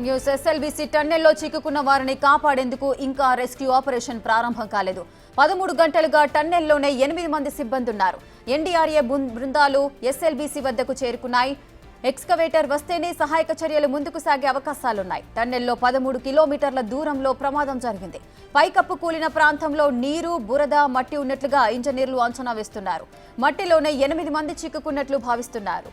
News SLBC టన్నెల్లో చిక్కుకున్న వారిని కాపాడేందుకు ఇంకా రెస్క్యూ ఆపరేషన్ ప్రారంభం కాలేదు. 13 గంటలుగా టన్నెల్లోనే 8 మంది సిబ్బంది ఉన్నారు. ఎన్డీఆర్ఏ బృందాలు ఎస్ఎల్బీసీ వద్దకు చేరుకున్నాయి. ఎక్స్కవేటర్ వస్తేనే సహాయక చర్యలు ముందుకు సాగే అవకాశాలున్నాయి. టన్నెల్లో 13 కిలోమీటర్ల దూరంలో ప్రమాదం జరిగింది. పైకప్పు కూలిన ప్రాంతంలో నీరు, బురద, మట్టి ఉన్నట్లుగా ఇంజనీర్లు అంచనా వేస్తున్నారు. మట్టిలోనే 8 మంది చిక్కుకున్నట్లు భావిస్తున్నారు.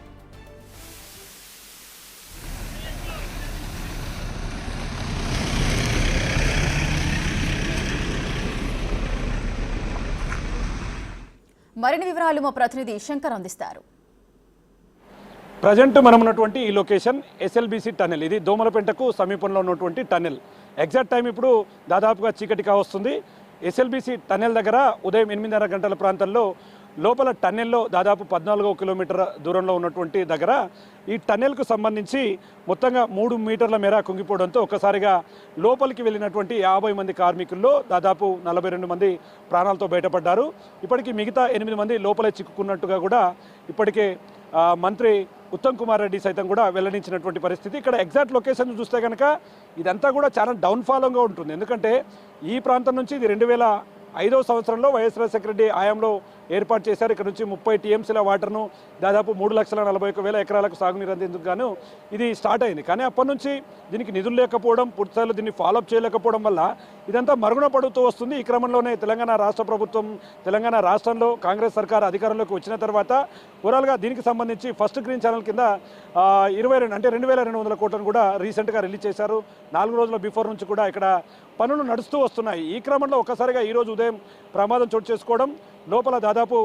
మరిన్ని వివరాలు మా ప్రతినిధి శంకర్ అందిస్తారు. ప్రజెంట్ మనం ఉన్నటువంటి ఈ లొకేషన్ ఎస్ఎల్బీసీ టన్నెల్. ఇది దోమలపెంటకు సమీపంలో ఉన్నటువంటి టన్నెల్. ఎగ్జాక్ట్ టైం ఇప్పుడు దాదాపుగా చీకటి కావస్తుంది. ఎస్ఎల్బీసీ టన్నెల్ దగ్గర ఉదయం 8:30 గంటల ప్రాంతంలో లోపల టన్నెల్లో దాదాపు 14 కిలోమీటర్ దూరంలో ఉన్నటువంటి దగ్గర ఈ టన్నెల్కు సంబంధించి మొత్తంగా 3 మీటర్ల మేర కుంగిపోవడంతో ఒక్కసారిగా లోపలికి వెళ్ళినటువంటి 50 మంది కార్మికుల్లో దాదాపు 42 మంది ప్రాణాలతో బయటపడ్డారు. ఇప్పటికీ మిగతా 8 మంది లోపలే చిక్కుకున్నట్టుగా కూడా ఇప్పటికే మంత్రి ఉత్తమ్ కుమార్ రెడ్డి సైతం కూడా వెల్లడించినటువంటి పరిస్థితి. ఇక్కడ ఎగ్జాక్ట్ లొకేషన్ చూస్తే కనుక ఇదంతా కూడా చాలా డౌన్ఫాల్గా ఉంటుంది. ఎందుకంటే ఈ ప్రాంతం నుంచి ఇది 2005వ సంవత్సరంలో వైఎస్ రాజశేఖర రెడ్డి హయాంలో ఏర్పాటు చేశారు. ఇక్కడ నుంచి 30 టీఎంసీల వాటర్ను దాదాపు 3,41,000 ఎకరాలకు సాగునీరు అందేందుకు గాను ఇది స్టార్ట్ అయింది. కానీ అప్పటి నుంచి దీనికి నిధులు లేకపోవడం, పూర్తిస్థాయిలో దీన్ని ఫాలోఅప్ చేయలేకపోవడం వల్ల ఇదంతా మరుగున పడుతూ వస్తుంది. ఈ క్రమంలోనే తెలంగాణ రాష్ట్ర ప్రభుత్వం, తెలంగాణ రాష్ట్రంలో కాంగ్రెస్ సర్కార్ అధికారంలోకి వచ్చిన తర్వాత ఓవరాల్గా దీనికి సంబంధించి ఫస్ట్ గ్రీన్ ఛానల్ కింద 2200 కోట్లను కూడా రీసెంట్గా రిలీజ్ చేశారు. 4 రోజుల బిఫోర్ నుంచి కూడా ఇక్కడ పనులు నడుస్తూ వస్తున్నాయి. ఈ క్రమంలో ఒక్కసారిగా ఈరోజు ఉదయం ప్రమాదం చోటు చేసుకోవడం, లోపల దాదాపు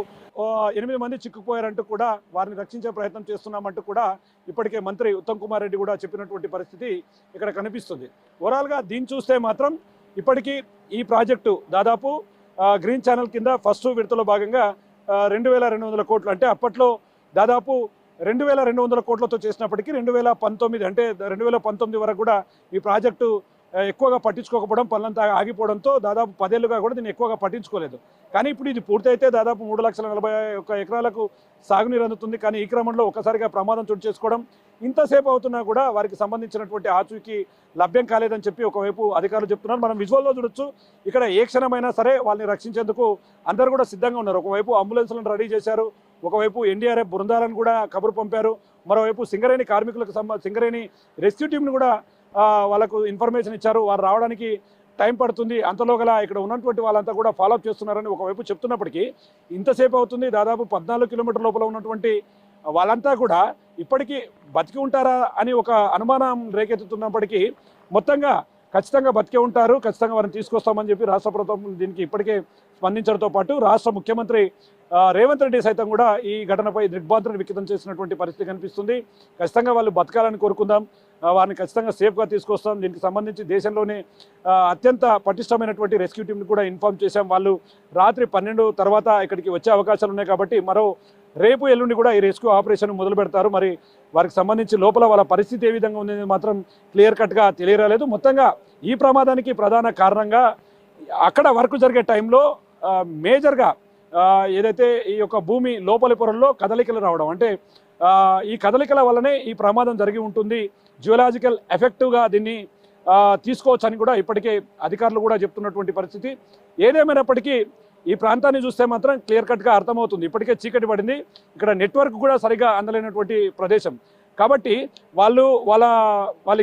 8 మంది చిక్కుపోయారంటూ కూడా వారిని రక్షించే ప్రయత్నం చేస్తున్నామంటూ కూడా ఇప్పటికే మంత్రి ఉత్తమ్ కుమార్ రెడ్డి కూడా చెప్పినటువంటి పరిస్థితి ఇక్కడ కనిపిస్తుంది. ఓవరాల్గా దీన్ని చూస్తే మాత్రం ఇప్పటికీ ఈ ప్రాజెక్టు దాదాపు గ్రీన్ ఛానల్ కింద ఫస్ట్ విడతలో భాగంగా 2200 కోట్లు, అంటే అప్పట్లో దాదాపు 2200 కోట్లతో చేసినప్పటికీ 2019 అంటే 2019 వరకు కూడా ఈ ప్రాజెక్టు ఎక్కువగా పట్టించుకోకపోవడం, పనులంతా ఆగిపోవడంతో దాదాపు 10 ఏళ్ళుగా కూడా దీన్ని ఎక్కువగా పట్టించుకోలేదు. కానీ ఇప్పుడు ఇది పూర్తయితే దాదాపు 3,41,000 ఎకరాలకు సాగునీరు అందుతుంది. కానీ ఈ క్రమంలో ఒక్కసారిగా ప్రమాదం చోటు చేసుకోవడం, ఇంతసేపు అవుతున్నా కూడా వారికి సంబంధించినటువంటి ఆచూకీ లభ్యం కాలేదని చెప్పి ఒకవైపు అధికారులు చెప్తున్నారు. మనం విజువల్లో చూడొచ్చు, ఇక్కడ ఏ క్షణమైనా సరే వాళ్ళని రక్షించేందుకు అందరూ కూడా సిద్ధంగా ఉన్నారు. ఒకవైపు అంబులెన్స్లను రెడీ చేశారు, ఒకవైపు ఎన్డీఆర్ఎఫ్ బృందాలను కూడా కబురు పంపారు, మరోవైపు సింగరేణి కార్మికులకు సింగరేణి రెస్క్యూ టీంను కూడా వాళ్ళకు ఇన్ఫర్మేషన్ ఇచ్చారు. వారు రావడానికి టైం పడుతుంది, అంతలోగల ఇక్కడ ఉన్నటువంటి వాళ్ళంతా కూడా ఫాలోఅప్ చేస్తున్నారని ఒకవైపు చెప్తున్నప్పటికీ ఇంతసేపు అవుతుంది. దాదాపు 14 కిలోమీటర్ లోపల ఉన్నటువంటి వాళ్ళంతా కూడా ఇప్పటికీ బతికి ఉంటారా అని ఒక అనుమానం రేకెత్తుతున్నప్పటికీ మొత్తంగా ఖచ్చితంగా బతికే ఉంటారు, ఖచ్చితంగా వారిని తీసుకొస్తామని చెప్పి రాష్ట్ర ప్రభుత్వం దీనికి ఇప్పటికే స్పందించడంతో పాటు రాష్ట్ర ముఖ్యమంత్రి రేవంత్ రెడ్డి సైతం కూడా ఈ ఘటనపై దిగ్భ్రాంతిని వ్యక్తం చేసినటువంటి పరిస్థితి కనిపిస్తుంది. ఖచ్చితంగా వాళ్ళు బతకాలని కోరుకుందాం, వారిని ఖచ్చితంగా సేఫ్గా తీసుకొస్తాం. దీనికి సంబంధించి దేశంలోనే అత్యంత పటిష్టమైనటువంటి రెస్క్యూ టీంని కూడా ఇన్ఫార్మ్ చేశాం. వాళ్ళు రాత్రి 12 తర్వాత ఇక్కడికి వచ్చే అవకాశాలు ఉన్నాయి కాబట్టి మరో రేపు ఎల్లుండి కూడా ఈ రెస్క్యూ ఆపరేషన్ మొదలు పెడతారు. మరి వారికి సంబంధించి లోపల వాళ్ళ పరిస్థితి ఏ విధంగా ఉందనేది మాత్రం క్లియర్ కట్గా తెలియరాలేదు. మొత్తంగా ఈ ప్రమాదానికి ప్రధాన కారణంగా అక్కడ వర్క్ జరిగే టైంలో మేజర్గా ఏదైతే ఈ యొక్క భూమి లోపలి పొరల్లో కదలికలు రావడం, అంటే ఈ కదలికల వల్లనే ఈ ప్రమాదం జరిగి ఉంటుంది, జియోలాజికల్ ఎఫెక్టివ్గా దీన్ని తీసుకోవచ్చు అని కూడా ఇప్పటికే అధికారులు కూడా చెప్తున్నటువంటి పరిస్థితి. ఏదేమైనప్పటికీ ఈ ప్రాంతాన్ని చూస్తే మాత్రం క్లియర్ కట్గా అర్థమవుతుంది. ఇప్పటికే చీకటి పడింది, ఇక్కడ నెట్వర్క్ కూడా సరిగా అందలేనటువంటి ప్రదేశం కాబట్టి వాళ్ళు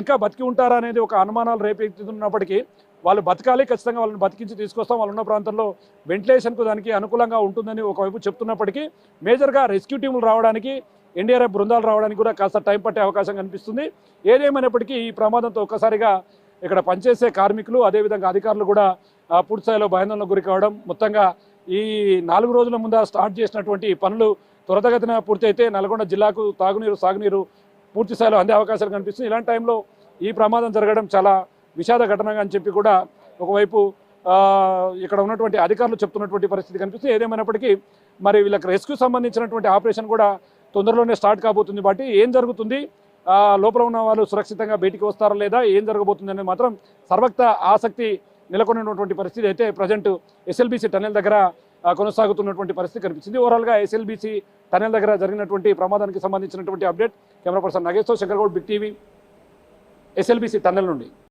ఇంకా బతికి ఉంటారా అనేది ఒక అనుమానాలు రేపెత్తుతున్నప్పటికీ వాళ్ళు బతకాలి, ఖచ్చితంగా వాళ్ళని బతికించి తీసుకొస్తాం, వాళ్ళు ఉన్న ప్రాంతంలో వెంటిలేషన్కు దానికి అనుకూలంగా ఉంటుందని ఒకవైపు చెప్తున్నప్పటికీ మేజర్గా రెస్క్యూ టీములు రావడానికి, ఎన్డీఆర్ఎఫ్ బృందాలు రావడానికి కూడా కాస్త టైం పట్టే అవకాశం కనిపిస్తుంది. ఏదేమైనప్పటికీ ఈ ప్రమాదంతో ఒక్కసారిగా ఇక్కడ పనిచేసే కార్మికులు అదేవిధంగా అధికారులు కూడా పూర్తిస్థాయిలో భయాందోళనకు గురి కావడం, మొత్తంగా ఈ 4 రోజుల ముందు స్టార్ట్ చేసినటువంటి పనులు త్వరితగతిన పూర్తి అయితే నల్గొండ జిల్లాకు సాగునీరు పూర్తిస్థాయిలో అందే అవకాశాలు కనిపిస్తుంది. ఇలాంటి టైంలో ఈ ప్రమాదం జరగడం చాలా విషాద ఘటనగా అని చెప్పి కూడా ఒకవైపు ఇక్కడ ఉన్నటువంటి అధికారులు చెప్తున్నటువంటి పరిస్థితి కనిపిస్తుంది. ఏదేమైనప్పటికీ మరి వీళ్ళకి రెస్క్యూ సంబంధించినటువంటి ఆపరేషన్ కూడా తొందరలోనే స్టార్ట్ కాబోతుంది. బట్టి ఏం జరుగుతుంది, లోపల ఉన్న వాళ్ళు సురక్షితంగా బయటికి వస్తారా లేదా, ఏం జరగబోతుంది అనేది మాత్రం సర్వక్త ఆసక్తి నెలకొన్నటువంటి పరిస్థితి అయితే ప్రజెంట్ ఎస్ఎల్బీసీ టన్నెల్ దగ్గర కొనసాగుతున్నటువంటి పరిస్థితి కనిపించింది. ఓవరాల్గా ఎస్ఎల్బీసీ టన్నెల్ దగ్గర జరిగినటువంటి ప్రమాదానికి సంబంధించినటువంటి అప్డేట్. కెమెరా పర్సన్ నగేష్తో Shankar Goud, big TV, SLBC tunnel నుండి.